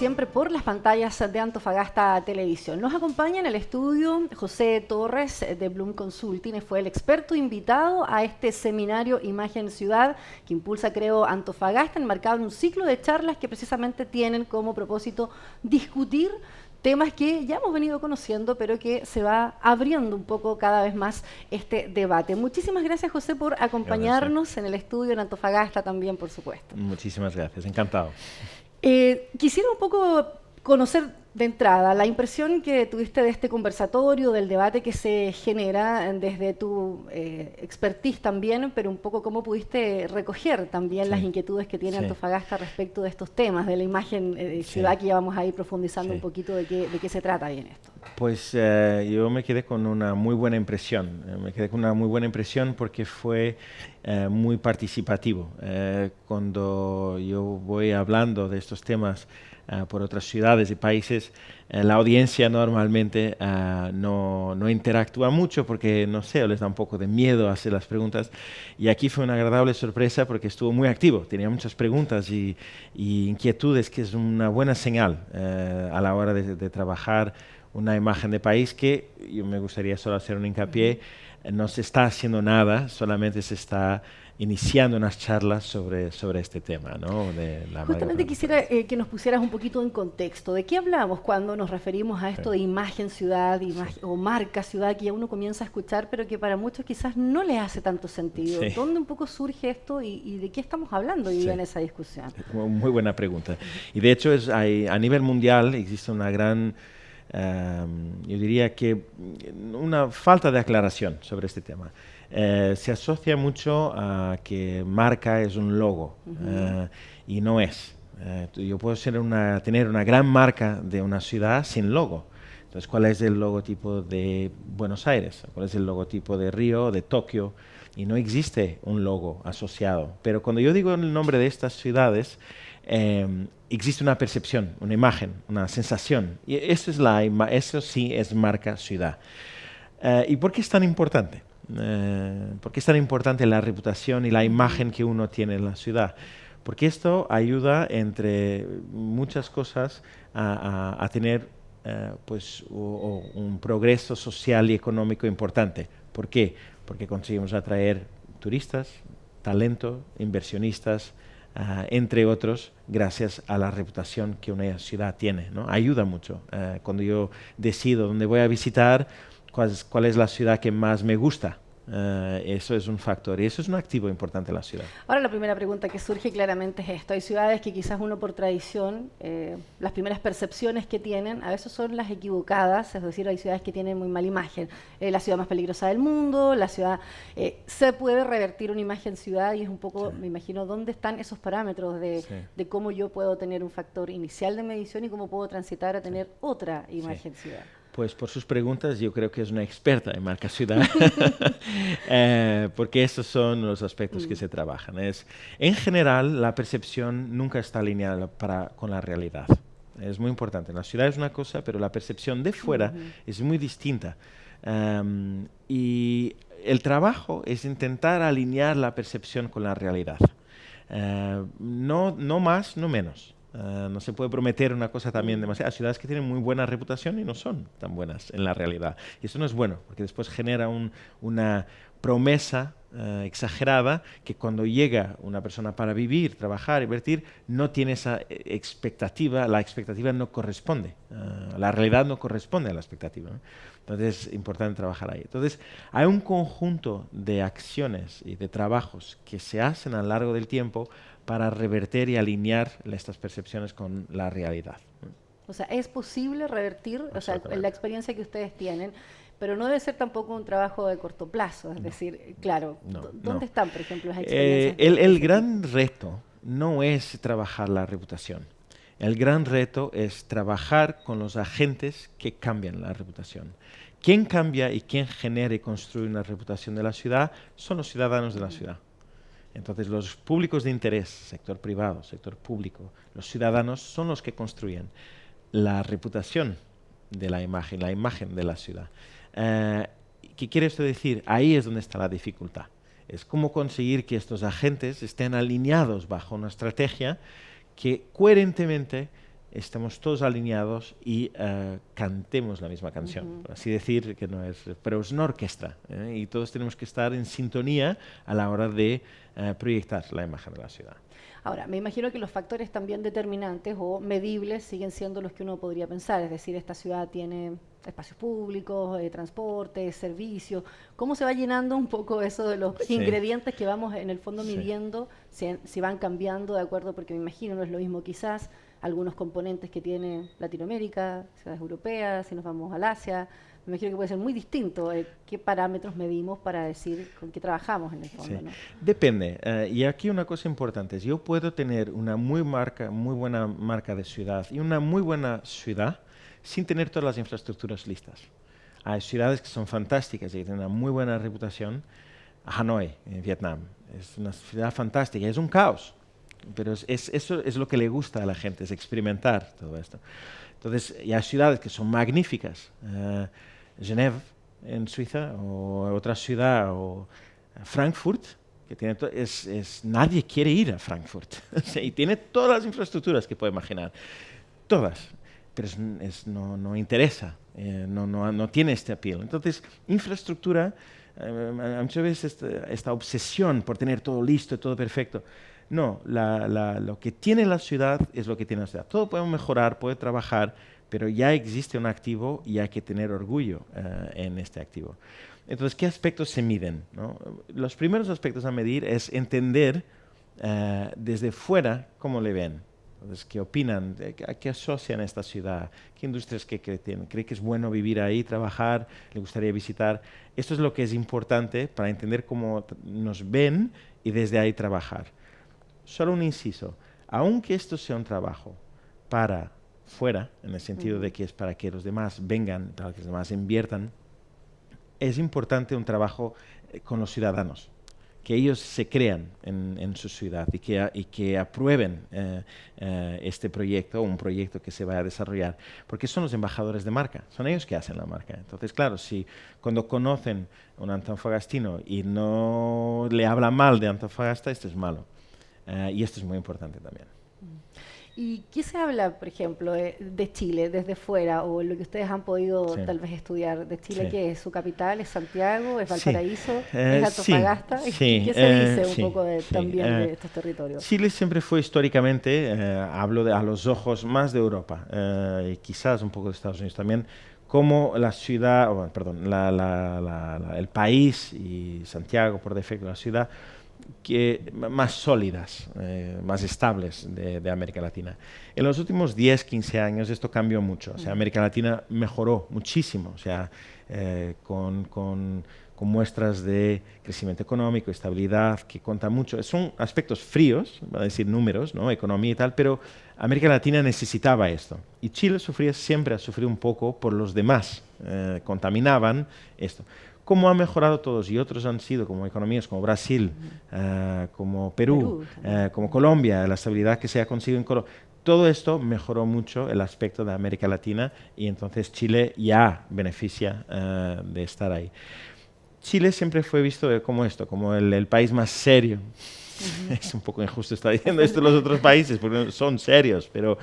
siempre, por las pantallas de Antofagasta Televisión. Nos acompaña en el estudio José Torres de Bloom Consulting. Fue el experto invitado a este seminario Imagen Ciudad que impulsa, creo, Antofagasta, enmarcado en un ciclo de charlas que precisamente tienen como propósito discutir temas que ya hemos venido conociendo, pero que se va abriendo un poco cada vez más este debate. Muchísimas gracias, José, por acompañarnos en el estudio en Antofagasta también, por supuesto. Muchísimas gracias, encantado. Quisiera un poco conocer de entrada la impresión que tuviste de este conversatorio, del debate que se genera desde tu expertise también, pero un poco cómo pudiste recoger también las inquietudes que tiene Antofagasta respecto de estos temas, de la imagen de ciudad, que ya vamos a ir profundizando un poquito de qué se trata bien esto. Pues yo me quedé con una muy buena impresión. Porque fue muy participativo. Cuando yo voy hablando de estos temas por otras ciudades y países, la audiencia normalmente no interactúa mucho porque, no sé, o les da un poco de miedo hacer las preguntas. Y aquí fue una agradable sorpresa porque estuvo muy activo, tenía muchas preguntas y inquietudes, que es una buena señal a la hora de trabajar una imagen de país, que yo me gustaría solo hacer un hincapié. No se está haciendo nada, solamente se está iniciando unas charlas sobre este tema, ¿no? De la Justamente quisiera que nos pusieras un poquito en contexto. ¿De qué hablamos cuando nos referimos a esto de imagen ciudad o marca ciudad, que ya uno comienza a escuchar, pero que para muchos quizás no les hace tanto sentido? ¿Dónde un poco surge esto y de qué estamos hablando hoy día en esa discusión? Muy buena pregunta. Y de hecho a nivel mundial existe una gran... yo diría que una falta de aclaración sobre este tema. Se asocia mucho a que marca es un logo, y no es. Yo puedo tener una gran marca de una ciudad sin logo. Entonces, ¿cuál es el logotipo de Buenos Aires? ¿Cuál es el logotipo de Río, de Tokio? Y no existe un logo asociado. Pero cuando yo digo el nombre de estas ciudades, existe una percepción, una imagen, una sensación. Y eso sí es marca ciudad. ¿Y por qué es tan importante? ¿Por qué es tan importante la reputación y la imagen que uno tiene en la ciudad? Porque esto ayuda, entre muchas cosas, a tener un progreso social y económico importante. ¿Por qué? Porque conseguimos atraer turistas, talento, inversionistas, entre otros, gracias a la reputación que una ciudad tiene, ¿no? Ayuda mucho. Cuando yo decido dónde voy a visitar, cuál es la ciudad que más me gusta. Eso es un factor y eso es un activo importante en la ciudad. Ahora la primera pregunta que surge claramente es esto. Hay ciudades que quizás uno por tradición, las primeras percepciones que tienen a veces son las equivocadas, es decir, hay ciudades que tienen muy mala imagen. La ciudad más peligrosa del mundo, la ciudad... se puede revertir una imagen ciudad y es un poco, me imagino, dónde están esos parámetros de cómo yo puedo tener un factor inicial de medición y cómo puedo transitar a tener otra imagen ciudad. Pues por sus preguntas yo creo que es una experta en marca ciudad, porque estos son los aspectos que se trabajan. En general, la percepción nunca está alineada con la realidad. Es muy importante. La ciudad es una cosa, pero la percepción de fuera es muy distinta. Y el trabajo es intentar alinear la percepción con la realidad. No más, no menos. No se puede prometer una cosa también demasiado. Hay ciudades que tienen muy buena reputación y no son tan buenas en la realidad. Y eso no es bueno, porque después genera una promesa exagerada que cuando llega una persona para vivir, trabajar, invertir, no tiene esa expectativa, la expectativa no corresponde, la realidad no corresponde a la expectativa, ¿no? Entonces es importante trabajar ahí. Entonces hay un conjunto de acciones y de trabajos que se hacen a lo largo del tiempo para revertir y alinear estas percepciones con la realidad. O sea, es posible revertir, o sea, la experiencia que ustedes tienen, pero no debe ser tampoco un trabajo de corto plazo. Es decir, claro, ¿dónde están, por ejemplo, las experiencias? El gran reto no es trabajar la reputación. El gran reto es trabajar con los agentes que cambian la reputación. Quien cambia y quien genera y construye una reputación de la ciudad son los ciudadanos de la ciudad. Entonces, los públicos de interés, sector privado, sector público, los ciudadanos son los que construyen la reputación de la imagen de la ciudad. ¿Qué quiere esto decir? Ahí es donde está la dificultad. Es cómo conseguir que estos agentes estén alineados bajo una estrategia que coherentemente estemos todos alineados y cantemos la misma canción. Por así decir, que no es, pero es una orquesta, y todos tenemos que estar en sintonía a la hora de proyectar la imagen de la ciudad. Ahora, me imagino que los factores también determinantes o medibles siguen siendo los que uno podría pensar, es decir, esta ciudad tiene espacios públicos, transporte, servicios. ¿Cómo se va llenando un poco eso de los ingredientes que vamos en el fondo midiendo, si van cambiando de acuerdo? Porque me imagino no es lo mismo quizás algunos componentes que tiene Latinoamérica, ciudades europeas, si nos vamos al Asia. Me imagino que puede ser muy distinto qué parámetros medimos para decir con qué trabajamos en el fondo, ¿no? Depende. Y aquí una cosa importante es, yo puedo tener una muy buena marca de ciudad y una muy buena ciudad sin tener todas las infraestructuras listas. Hay ciudades que son fantásticas y que tienen una muy buena reputación. Hanoi, en Vietnam, es una ciudad fantástica, es un caos, pero eso es lo que le gusta a la gente, es experimentar todo esto. Entonces, y hay ciudades que son magníficas. Genève, en Suiza, o otra ciudad, o Frankfurt, que tiene nadie quiere ir a Frankfurt. Y tiene todas las infraestructuras que puede imaginar. Todas. Pero no interesa, no tiene este appeal. Entonces, infraestructura, muchas veces esta obsesión por tener todo listo, todo perfecto. No, lo que tiene la ciudad es lo que tiene la ciudad. Todo puede mejorar, puede trabajar, pero ya existe un activo y hay que tener orgullo en este activo. Entonces, ¿qué aspectos se miden, ¿no? Los primeros aspectos a medir es entender desde fuera cómo le ven. Entonces, ¿qué opinan? ¿A qué asocian esta ciudad? ¿Qué industrias que tienen? ¿Cree que es bueno vivir ahí, trabajar? ¿Le gustaría visitar? Esto es lo que es importante para entender cómo nos ven y desde ahí trabajar. Solo un inciso. Aunque esto sea un trabajo para fuera, en el sentido de que es para que los demás vengan, para que los demás inviertan, es importante un trabajo con los ciudadanos, que ellos se crean en su ciudad y que aprueben este proyecto, un proyecto que se va a desarrollar, porque son los embajadores de marca, son ellos que hacen la marca. Entonces, claro, si cuando conocen a un antofagastino y no le hablan mal de Antofagasta, esto es malo. Y esto es muy importante también. ¿Y qué se habla, por ejemplo, de Chile desde fuera, o lo que ustedes han podido tal vez estudiar de Chile? ¿Qué es? ¿Su capital? ¿Es Santiago? ¿Es Valparaíso? ¿Es Antofagasta? ¿Qué se dice un poco también de estos territorios? Chile siempre fue históricamente, hablo a los ojos más de Europa, y quizás un poco de Estados Unidos también, como la ciudad, el país, y Santiago por defecto la ciudad, más sólidas, más estables de América Latina. En los últimos 10, 15 años esto cambió mucho. O sea, América Latina mejoró muchísimo, o sea, con muestras de crecimiento económico, estabilidad, que cuenta mucho. Son aspectos fríos, va a decir números, ¿no? Economía y tal, pero América Latina necesitaba esto. Y Chile siempre ha sufrido un poco por los demás, contaminaban esto. ¿Cómo han mejorado todos? Y otros han sido como economías como Brasil, como Perú, como Colombia, la estabilidad que se ha conseguido en Colombia. Todo esto mejoró mucho el aspecto de América Latina y entonces Chile ya beneficia de estar ahí. Chile siempre fue visto como el país más serio. Es un poco injusto estar diciendo esto en los otros países porque son serios, pero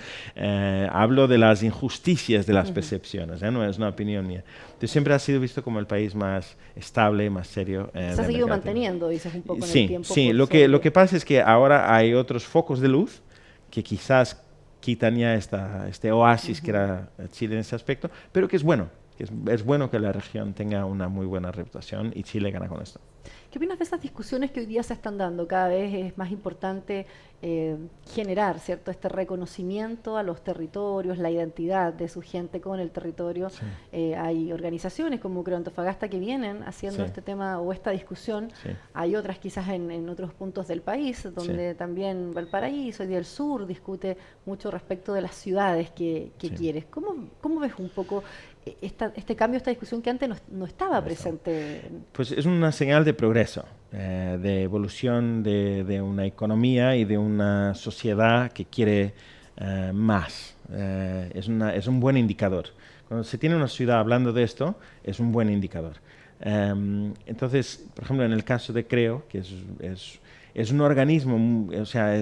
hablo de las injusticias de las percepciones, no es una opinión mía. Entonces siempre ha sido visto como el país más estable, más serio. Se ha seguido manteniendo, dices, un poco en el tiempo. Sí, lo que pasa es que ahora hay otros focos de luz que quizás quitan ya este oasis que era Chile en ese aspecto, pero que es bueno. Es bueno que la región tenga una muy buena reputación y Chile gana con esto. ¿Qué opinas de esas discusiones que hoy día se están dando? Cada vez es más importante generar, ¿cierto?, este reconocimiento a los territorios, la identidad de su gente con el territorio. Sí. Hay organizaciones como Creo Antofagasta que vienen haciendo este tema o esta discusión. Sí. Hay otras quizás en otros puntos del país, donde también Valparaíso y el sur discute mucho respecto de las ciudades que quieres. ¿Cómo ves un poco este cambio, esta discusión que antes no estaba presente? Pues es una señal de progreso, de evolución de una economía y de una sociedad que quiere más. Es un buen indicador. Cuando se tiene una ciudad hablando de esto, es un buen indicador. Entonces, por ejemplo, en el caso de Creo, que es un organismo, o sea,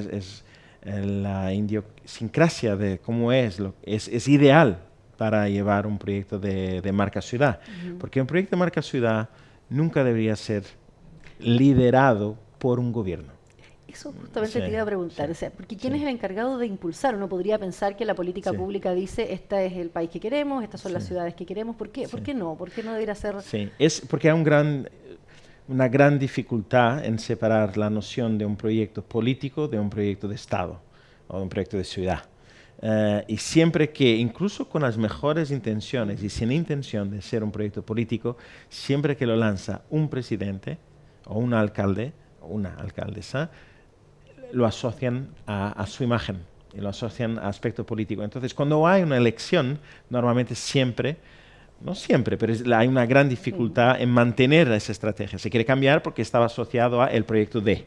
la idiosincrasia de cómo es ideal para llevar un proyecto de marca ciudad. Porque un proyecto de marca ciudad nunca debería ser liderado por un gobierno. Eso justamente Sí, te iba a preguntar, sí, o sea, porque ¿quién sí. es el encargado de impulsar? Uno podría pensar que la política Sí. pública dice, este es el país que queremos, estas son las Sí, ciudades que queremos, ¿por qué? sí, ¿Por qué no? ¿Por qué no debería ser...? sí. Es porque hay una gran dificultad en separar la noción de un proyecto político de un proyecto de Estado o de un proyecto de ciudad. Y siempre que, incluso con las mejores intenciones y sin intención de ser un proyecto político, siempre que lo lanza un presidente o un alcalde o una alcaldesa, lo asocian a su imagen y lo asocian a aspecto político. Entonces, cuando hay una elección, normalmente siempre, no siempre, pero hay una gran dificultad en mantener esa estrategia. Se quiere cambiar porque estaba asociado a el proyecto de.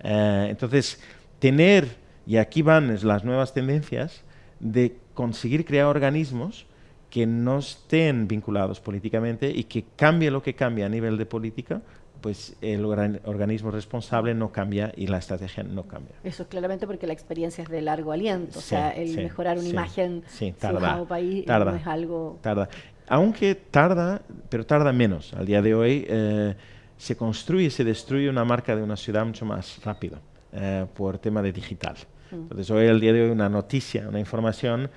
Entonces, tener, y aquí van las nuevas tendencias, de conseguir crear organismos que no estén vinculados políticamente y que cambie lo que cambie a nivel de política, pues el organismo responsable no cambia y la estrategia no cambia. Eso es claramente porque la experiencia es de largo aliento, o Sí, sea, el sí, mejorar una sí, imagen sí, ciudad o país no es algo... tarda. Aunque tarda, pero tarda menos. Al día de hoy se construye y se destruye una marca de una ciudad mucho más rápido por tema de digital. Entonces hoy, al día de hoy, una noticia, una información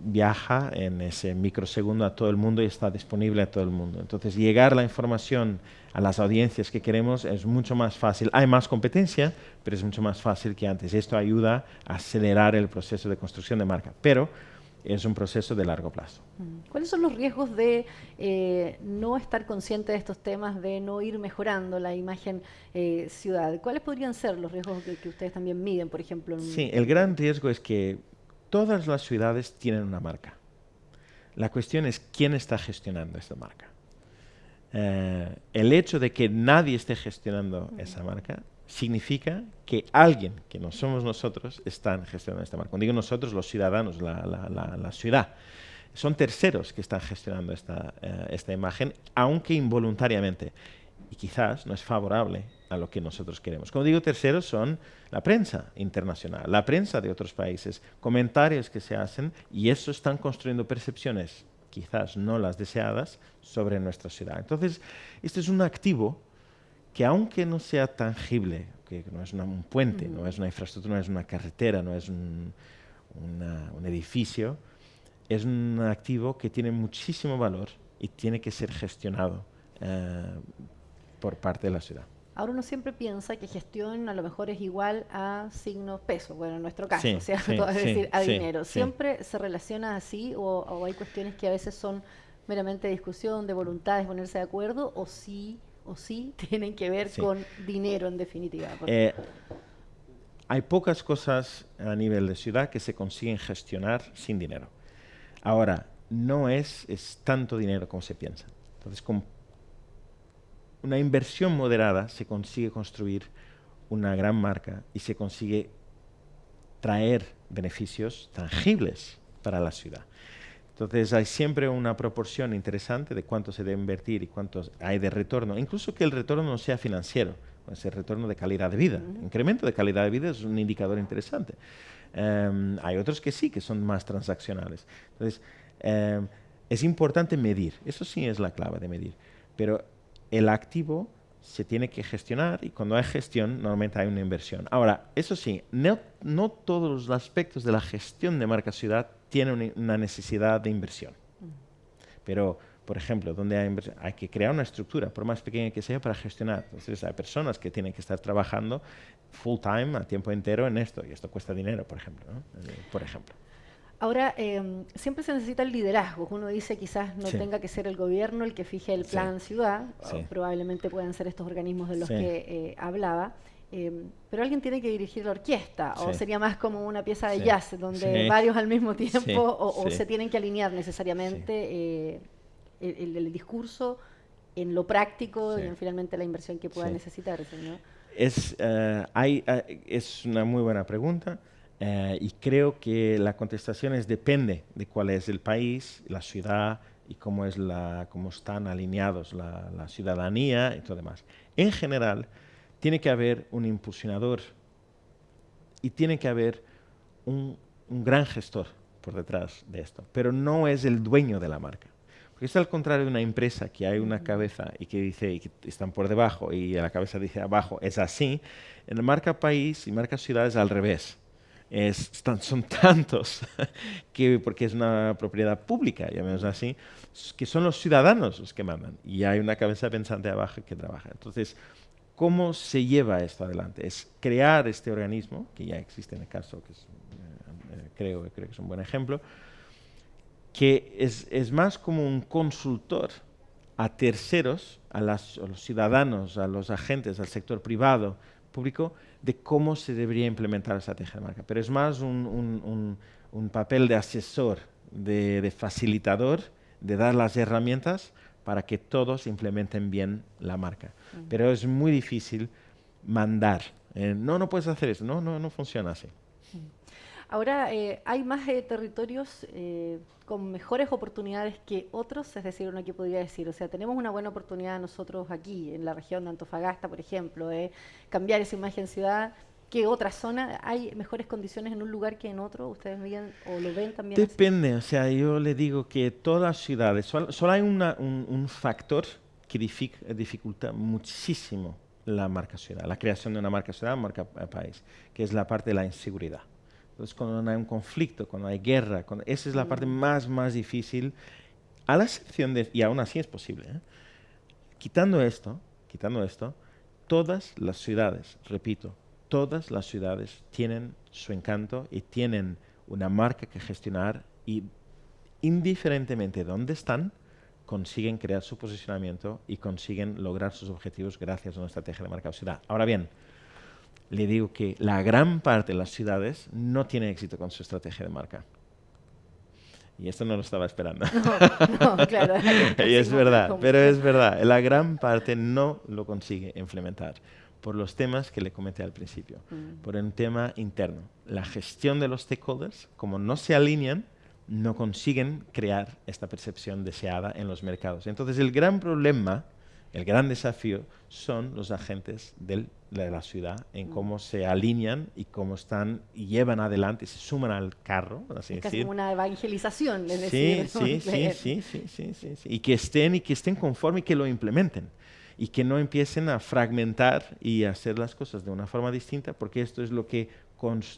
viaja en ese microsegundo a todo el mundo y está disponible a todo el mundo. Entonces llegar la información a las audiencias que queremos es mucho más fácil. Hay más competencia, pero es mucho más fácil que antes. Esto ayuda a acelerar el proceso de construcción de marca, pero es un proceso de largo plazo. ¿Cuáles son los riesgos de no estar consciente de estos temas, de no ir mejorando la imagen ciudad? ¿Cuáles podrían ser los riesgos que ustedes también miden, por ejemplo? Sí, el gran riesgo es que todas las ciudades tienen una marca. La cuestión es quién está gestionando esta marca. El hecho de que nadie esté gestionando esa marca significa que alguien, que no somos nosotros, están gestionando esta marca. Cuando digo nosotros, los ciudadanos, la ciudad, son terceros que están gestionando esta imagen, aunque involuntariamente. Y quizás no es favorable a lo que nosotros queremos. Como digo, terceros son la prensa internacional, la prensa de otros países, comentarios que se hacen, y eso están construyendo percepciones, quizás no las deseadas, sobre nuestra ciudad. Entonces, este es un activo que, aunque no sea tangible, que no es un puente, no es una infraestructura, no es una carretera, no es un edificio, es un activo que tiene muchísimo valor y tiene que ser gestionado por parte de la ciudad. Ahora uno siempre piensa que gestión a lo mejor es igual a signos pesos, bueno, en nuestro caso, Sí, ¿cierto? sí, Es decir, a sí, dinero. sí. ¿Siempre se relaciona así o hay cuestiones que a veces son meramente discusión, de voluntad de ponerse de acuerdo o sí tienen que ver Sí. con dinero en definitiva? Hay pocas cosas a nivel de ciudad que se consiguen gestionar sin dinero. Ahora, no es tanto dinero como se piensa. Entonces, con una inversión moderada se consigue construir una gran marca y se consigue traer beneficios tangibles para la ciudad. Entonces hay siempre una proporción interesante de cuánto se debe invertir y cuánto hay de retorno, incluso que el retorno no sea financiero, puede ser retorno de calidad de vida. Incremento de calidad de vida es un indicador interesante. Hay otros que sí, que son más transaccionales. Entonces, es importante medir, eso sí es la clave de medir, pero el activo se tiene que gestionar y cuando hay gestión normalmente hay una inversión. Ahora, eso sí, no todos los aspectos de la gestión de marca ciudad tienen una necesidad de inversión. Pero, por ejemplo, donde hay que crear una estructura, por más pequeña que sea, para gestionar. Entonces hay personas que tienen que estar trabajando full time, a tiempo entero en esto, y esto cuesta dinero, por ejemplo, ¿no? Por ejemplo. Ahora, siempre se necesita el liderazgo. Uno dice quizás no Sí. tenga que ser el gobierno el que fije el plan ciudad, Sí. probablemente puedan ser estos organismos de los Sí. que hablaba, pero alguien tiene que dirigir la orquesta, o Sí. sería más como una pieza de Sí. jazz, donde Sí. varios al mismo tiempo, Sí. o Sí. se tienen que alinear necesariamente el discurso en lo práctico Sí. y en finalmente la inversión que pueda Sí. necesitarse, ¿no? Es una muy buena pregunta y creo que la contestación depende de cuál es el país, la ciudad y cómo están alineados la ciudadanía y todo demás. En general, tiene que haber un impulsionador y tiene que haber un gran gestor por detrás de esto, pero no es el dueño de la marca. Porque es al contrario de una empresa que hay una cabeza y que dice y que están por debajo y la cabeza dice abajo, es así. En la marca país y marca ciudad es al revés. Son tantos que, porque es una propiedad pública, llamémoslo así, que son los ciudadanos los que mandan y hay una cabeza pensante abajo que trabaja. Entonces, ¿cómo se lleva esto adelante? Es crear este organismo, que ya existe en el caso, que es, creo que es un buen ejemplo, que es más como un consultor a terceros, a los ciudadanos, a los agentes, al sector privado, público, de cómo se debería implementar la estrategia de marca. Pero es más un papel de asesor, de facilitador, de dar las herramientas para que todos implementen bien la marca. Pero es muy difícil mandar. No puedes hacer eso. No funciona así. Ahora, hay más territorios con mejores oportunidades que otros, es decir, uno que podría decir, o sea, tenemos una buena oportunidad nosotros aquí, en la región de Antofagasta, por ejemplo, cambiar esa imagen ciudad. ¿Qué otra zona? ¿Hay mejores condiciones en un lugar que en otro? ¿Ustedes ven o lo ven también así? Depende, o sea, yo le digo que todas las ciudades, solo hay un factor que dificulta muchísimo la marca ciudad, la creación de una marca ciudad, marca país, que es la parte de la inseguridad. Entonces, cuando hay un conflicto, cuando hay guerra, esa es la parte más difícil, a la excepción de, y aún así es posible, quitando esto, todas las ciudades, repito, todas las ciudades tienen su encanto y tienen una marca que gestionar y indiferentemente de dónde están, consiguen crear su posicionamiento y consiguen lograr sus objetivos gracias a una estrategia de marca o ciudad. Ahora bien, le digo que la gran parte de las ciudades no tiene éxito con su estrategia de marca. Y esto no lo estaba esperando. No, claro. Y es verdad, pero es verdad. La gran parte no lo consigue implementar por los temas que le comenté al principio. Por un tema interno. La gestión de los stakeholders, como no se alinean, no consiguen crear esta percepción deseada en los mercados. Entonces, el gran problema, el gran desafío, son los agentes de la ciudad en cómo se alinean y cómo están y llevan adelante, se suman al carro, por así decir. Casi como una evangelización, es Sí, decir. sí. Y que estén conformes y que lo implementen. Y que no empiecen a fragmentar y a hacer las cosas de una forma distinta, porque esto es lo que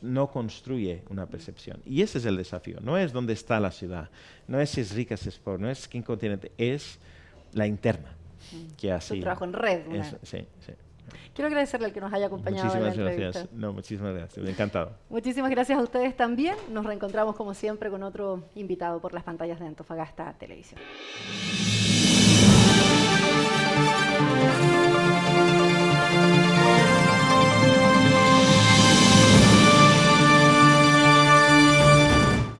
no construye una percepción. Y ese es el desafío. No es dónde está la ciudad, no es si es rica, si es pobre, no es qué continente, es la interna. Que así, un trabajo en red. Sí. Quiero agradecerle al que nos haya acompañado en la entrevista. Muchísimas gracias. Encantado. Muchísimas gracias a ustedes también. Nos reencontramos como siempre con otro invitado por las pantallas de Antofagasta Televisión.